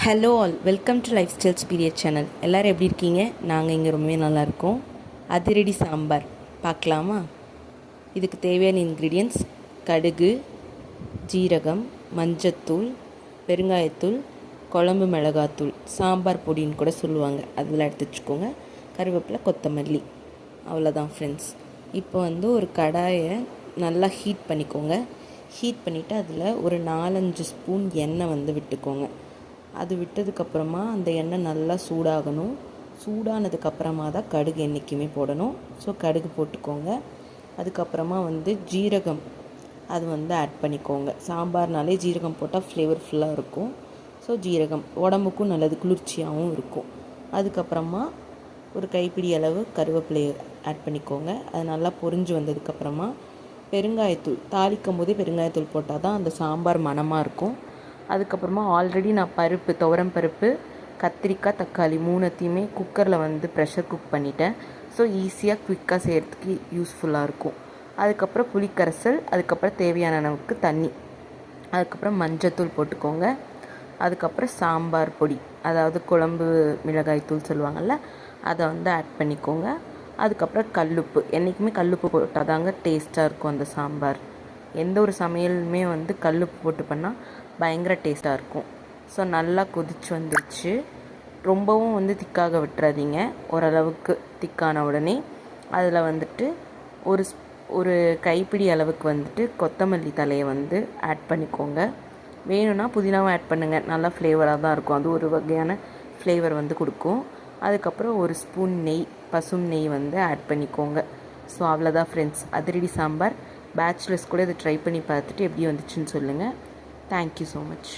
Hello all, welcome to life styles period channel. எல்லோரும் எப்படி இருக்கீங்க? நாங்கள் இங்கே ரொம்பவே நல்லாயிருக்கோம். அதிரடி சாம்பார் பார்க்கலாமா? இதுக்கு தேவையான இன்க்ரீடியன்ட்ஸ்: கடுகு, ஜீரகம், மஞ்சத்தூள், பெருங்காயத்தூள், குழம்பு மிளகாத்தூள், சாம்பார் பொடின்னு கூட சொல்லுவாங்க, அதில் எடுத்து வச்சுக்கோங்க. கருவேப்பிலை, கொத்தமல்லி, அவ்வளோதான் ஃப்ரெண்ட்ஸ். இப்போ ஒரு கடாயை நல்லா ஹீட் பண்ணிக்கோங்க. ஹீட் பண்ணிவிட்டு அதில் ஒரு 4-5 ஸ்பூன் எண்ணெய் விட்டுக்கோங்க. அது விட்டதுக்கப்புறமா அந்த எண்ணெய் நல்லா சூடாகணும். சூடானதுக்கப்புறமா தான் கடுகு என்றைக்குமே போடணும். ஸோ கடுகு போட்டுக்கோங்க. அதுக்கப்புறமா ஜீரகம் அது ஆட் பண்ணிக்கோங்க. சாம்பார்னாலே ஜீரகம் போட்டால் ஃப்ளேவர்ஃபுல்லாக இருக்கும். ஸோ ஜீரகம் உடம்புக்கும் நல்லது, குளிர்ச்சியாகவும் இருக்கும். அதுக்கப்புறமா ஒரு கைப்பிடி அளவு கருவேப்பிலையை ஆட் பண்ணிக்கோங்க. அது நல்லா பொரிஞ்சு வந்ததுக்கப்புறமா பெருங்காயத்தூள், தாளிக்கும் போதே பெருங்காயத்தூள் போட்டால் தான் அந்த சாம்பார் மணமாக இருக்கும். அதுக்கப்புறமா ஆல்ரெடி நான் துவரம் பருப்பு, கத்திரிக்காய், தக்காளி 3த்தையுமே குக்கரில் ப்ரெஷர் குக் பண்ணிட்டேன். ஸோ ஈஸியாக குயிக்காக செய்கிறதுக்கு யூஸ்ஃபுல்லாக இருக்கும். அதுக்கப்புறம் புளிக்கரைசல், அதுக்கப்புறம் தேவையான அளவுக்கு தண்ணி, அதுக்கப்புறம் மஞ்சத்தூள் போட்டுக்கோங்க. அதுக்கப்புறம் சாம்பார் பொடி, அதாவது குழம்பு மிளகாய் தூள் சொல்லுவாங்கள்ல, அதை ஆட் பண்ணிக்கோங்க. அதுக்கப்புறம் கல்லுப்பு, என்றைக்குமே கல்லுப்பு போட்டால் தாங்க டேஸ்ட்டாக இருக்கும் அந்த சாம்பார். எந்த ஒரு சமையலுமே கல்லுப்பு போட்டு பண்ணால் பயங்கர டேஸ்ட்டாக இருக்கும். ஸோ நல்லா கொதிச்சு வந்துடுச்சு. ரொம்பவும் திக்காக விட்டுறாதீங்க. ஓரளவுக்கு திக்கான உடனே அதில் ஒரு கைப்பிடி அளவுக்கு கொத்தமல்லி தலையை ஆட் பண்ணிக்கோங்க. வேணும்னா புதினாவும் ஆட் பண்ணுங்கள், நல்லா ஃப்ளேவராக தான் இருக்கும். அது ஒரு வகையான ஃப்ளேவர் கொடுக்கும். அதுக்கப்புறம் ஒரு ஸ்பூன் நெய், பசும் நெய் ஆட் பண்ணிக்கோங்க. ஸோ அவ்வளோதான் ஃப்ரெண்ட்ஸ், அதிரடி சாம்பார். பேச்சுலர்ஸ் கூட இதை ட்ரை பண்ணி பார்த்துட்டு எப்படி வந்துச்சுன்னு சொல்லுங்கள். Thank you so much.